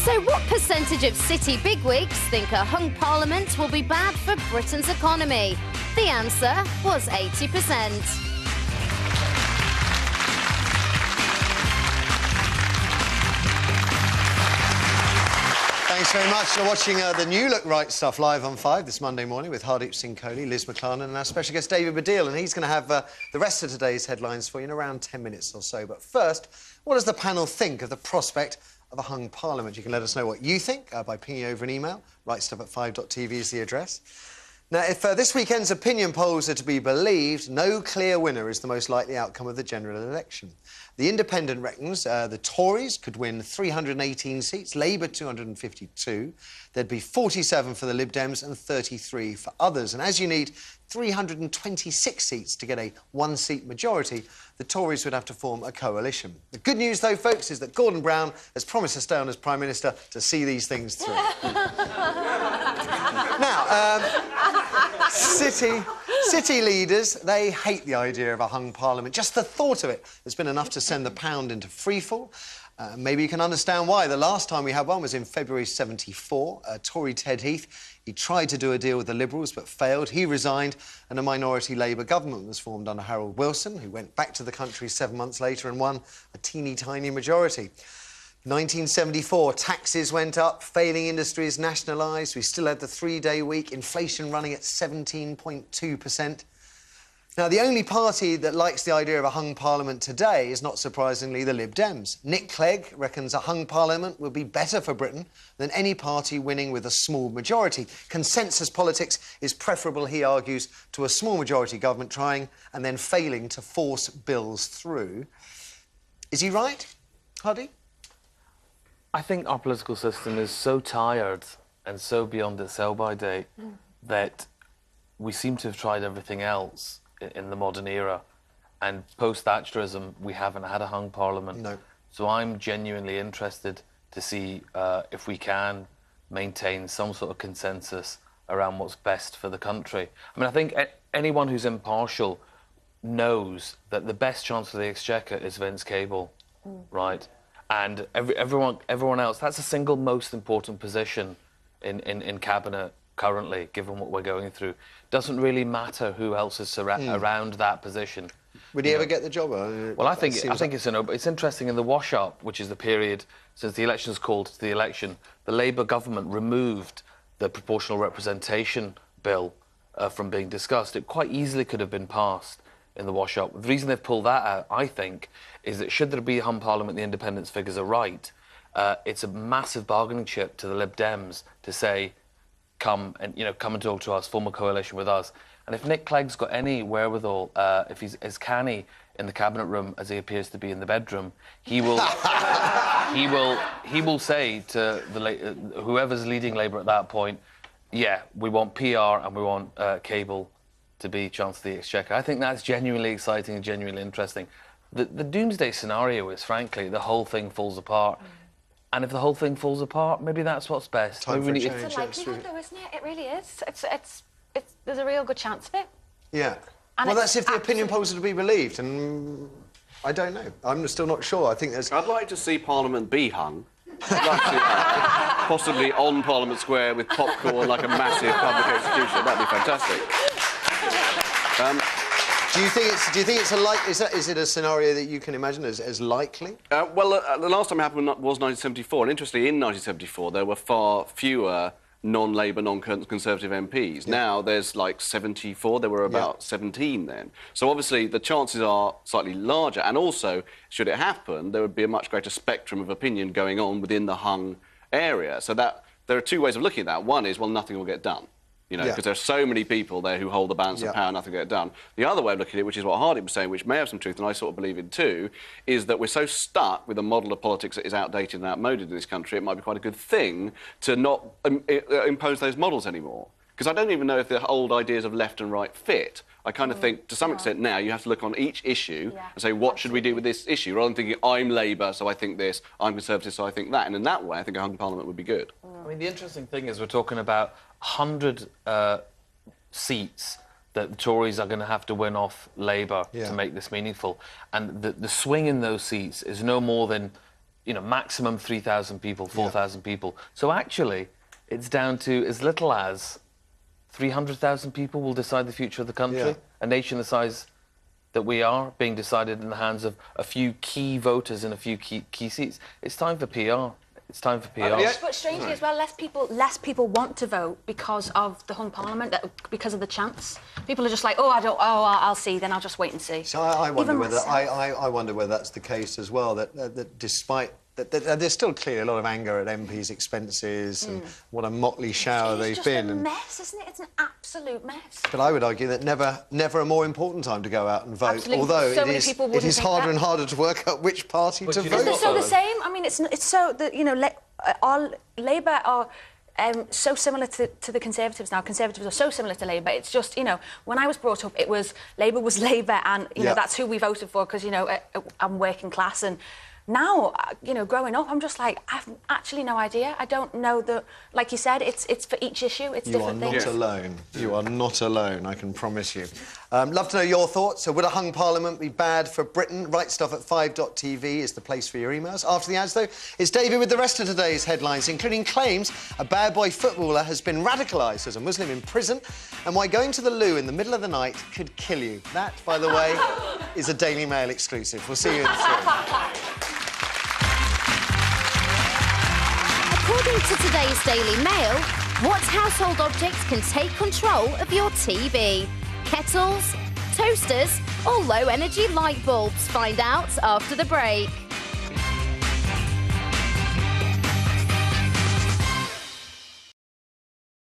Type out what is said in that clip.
So what percentage of city bigwigs think a hung parliament will be bad for Britain's economy? The answer was 80%. Thanks very much. You're watching the new Look Right Stuff live on 5 this Monday morning with Hardeep Singh Kohli, Liz McClarnon and our special guest David Baddiel, and he's going to have the rest of today's headlines for you in around 10 minutes or so. But first, what does the panel think of the prospect of a hung parliament? You can let us know what you think by pinging over an email. rightstuff@5.tv is the address. Now, if this weekend's opinion polls are to be believed, no clear winner is the most likely outcome of the general election. The Independent reckons the Tories could win 318 seats, Labour 252. There'd be 47 for the Lib Dems and 33 for others. And as you need 326 seats to get a one-seat majority, the Tories would have to form a coalition. The good news, though, folks, is that Gordon Brown has promised to stay on as Prime Minister to see these things through. Now, City leaders, they hate the idea of a hung parliament. Just the thought of it has been enough to send the pound into freefall. Maybe you can understand why. The last time we had one was in February '74. Tory Ted Heath, he tried to do a deal with the Liberals but failed. He resigned and a minority Labour government was formed under Harold Wilson, who went back to the country 7 months later and won a teeny-tiny majority. 1974, taxes went up, failing industries nationalised, we still had the three-day week, inflation running at 17.2%. Now, the only party that likes the idea of a hung parliament today is, not surprisingly, the Lib Dems. Nick Clegg reckons a hung parliament would be better for Britain than any party winning with a small majority. Consensus politics is preferable, he argues, to a small majority government trying and then failing to force bills through. Is he right, Hardy? I think our political system is so tired and so beyond its sell-by date that we seem to have tried everything else in the modern era. And post-Thatcherism, we haven't had a hung parliament. No. So I'm genuinely interested to see if we can maintain some sort of consensus around what's best for the country. I mean, I think anyone who's impartial knows that the best chance for the Exchequer is Vince Cable, right? And everyone else, that's the single most important position in Cabinet currently, given what we're going through. Doesn't really matter who else is around that position. Would he ever get the job? Well, I think it's interesting in the wash-up, which is the period since the election's called to the election, the Labour government removed the proportional representation bill from being discussed. It quite easily could have been passed in the wash-up. The reason they've pulled that out, I think, is that should there be a hung parliament, the independence figures are right, it's a massive bargaining chip to the Lib Dems to say, come and talk to us, form a coalition with us. And if Nick Clegg's got any wherewithal, if he's as canny in the cabinet room as he appears to be in the bedroom, he will he will say to whoever's leading Labour at that point, yeah, we want PR and we want Cable to be Chancellor of the Exchequer. I think that's genuinely exciting and genuinely interesting. The doomsday scenario is, frankly, the whole thing falls apart. And if the whole thing falls apart, maybe that's what's best. Time for a change. It's a likelihood, though, isn't it? It really is. There's a real good chance of it. Yeah. And well, that's if the opinion polls are to be believed, and I don't know. I'm still not sure. I think there's... I'd like to see Parliament be hung. I'd like to see that. Possibly on Parliament Square with popcorn like a massive public execution. That'd be fantastic. Do you think it's is it a scenario that you can imagine as likely? Well, the last time it happened was 1974, and interestingly, in 1974 there were far fewer non-Labour, non-Conservative MPs. Yeah. Now there's like 74. There were about 17 then. So obviously the chances are slightly larger, and also, should it happen, there would be a much greater spectrum of opinion going on within the hung area. So that there are two ways of looking at that. One is, well, nothing will get done. You know, because there are so many people there who hold the balance of power, nothing get done. The other way of looking at it, which is what Hardy was saying, which may have some truth, and I sort of believe in too, is that we're so stuck with a model of politics that is outdated and outmoded in this country, it might be quite a good thing to not impose those models anymore. Because I don't even know if the old ideas of left and right fit. I kind of think, to some extent now, you have to look on each issue and say, what should we do with this issue? Rather than thinking, I'm Labour, so I think this, I'm Conservative, so I think that. And in that way, I think a hung parliament would be good. I mean, the interesting thing is we're talking about 100 seats that the Tories are going to have to win off Labour to make this meaningful. And the swing in those seats is no more than you know, maximum 3,000 people, 4,000 people. So actually, it's down to as little as 300,000 people will decide the future of the country. Yeah. A nation the size that we are, being decided in the hands of a few key voters in a few key seats. It's time for PR. It's time for PR. But strangely as well, less people want to vote because of the hung parliament, because of the chance. People are just like, I'll see, then I'll just wait and see. So I wonder Even whether myself. I wonder whether that's the case as well. That despite that, there's still clearly a lot of anger at MPs' expenses and what a motley shower they've been. It's just a mess, isn't it? It's an absolute mess. But I would argue that never a more important time to go out and vote. Absolutely. Although So it many is people wouldn't think harder that. and harder to work out which party to vote. They're so the same. I mean, it's so that, you know, our Labour are so similar to the Conservatives now. Conservatives are so similar to Labour. It's just, you know, when I was brought up, it was Labour was Labour, and you know that's who we voted for because, you know, I'm working class. And now, you know, growing up, I'm just like, I have actually no idea. I don't know like you said, it's for each issue. It's different things. You are not alone. You are not alone, I can promise you. Love to know your thoughts. So would a hung parliament be bad for Britain? WriteStuff@5.tv is the place for your emails. After the ads, though, it's David with the rest of today's headlines, including claims a bad boy footballer has been radicalised as a Muslim in prison and why going to the loo in the middle of the night could kill you. That, by the way, is a Daily Mail exclusive. We'll see you in 3. According to today's Daily Mail, what household objects can take control of your TV? Kettles, toasters, or low-energy light bulbs? Find out after the break.